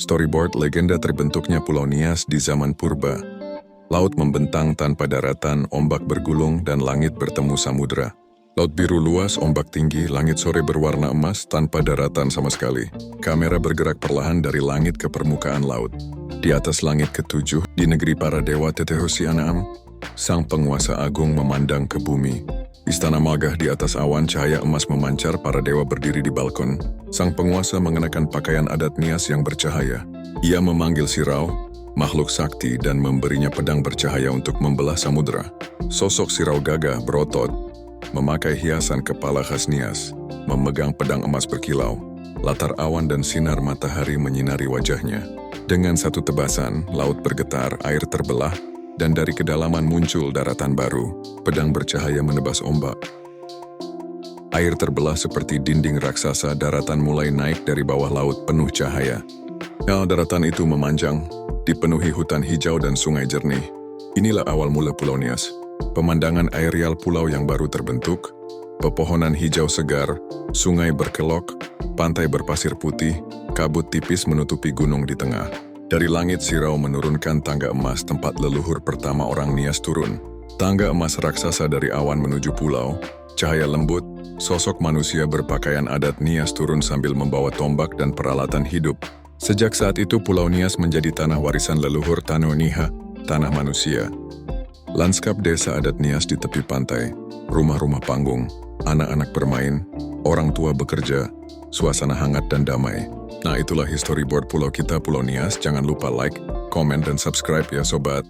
Storyboard legenda terbentuknya Pulau Nias di zaman purba. Laut membentang tanpa daratan, ombak bergulung, dan langit bertemu samudera. Laut biru luas, ombak tinggi, langit sore berwarna emas tanpa daratan sama sekali. Kamera bergerak perlahan dari langit ke permukaan laut. Di atas langit ketujuh, di negeri para dewa Tetehusi Anaam, sang penguasa agung memandang ke bumi. Istana megah di atas awan, cahaya emas memancar, para dewa berdiri di balkon. Sang penguasa mengenakan pakaian adat Nias yang bercahaya. Ia memanggil Sirau, makhluk sakti, dan memberinya pedang bercahaya untuk membelah samudera. Sosok Sirau gagah berotot, memakai hiasan kepala khas Nias, memegang pedang emas berkilau. Latar awan dan sinar matahari menyinari wajahnya. Dengan satu tebasan, laut bergetar, air terbelah, dan dari kedalaman muncul daratan baru. Pedang bercahaya menebas ombak. Air terbelah seperti dinding raksasa, daratan mulai naik dari bawah laut penuh cahaya. Daratan itu memanjang, dipenuhi hutan hijau dan sungai jernih. Inilah awal mula Pulau Nias. Pemandangan aerial pulau yang baru terbentuk, pepohonan hijau segar, sungai berkelok, pantai berpasir putih, kabut tipis menutupi gunung di tengah. Dari langit Sirau menurunkan tangga emas tempat leluhur pertama orang Nias turun. Tangga emas raksasa dari awan menuju pulau, cahaya lembut, sosok manusia berpakaian adat Nias turun sambil membawa tombak dan peralatan hidup. Sejak saat itu Pulau Nias menjadi tanah warisan leluhur Tano Niha, tanah manusia. Lanskap desa adat Nias di tepi pantai, rumah-rumah panggung, anak-anak bermain, orang tua bekerja, suasana hangat dan damai. Nah, itulah storyboard pulau kita, Pulau Nias. Jangan lupa like, komen, dan subscribe ya sobat.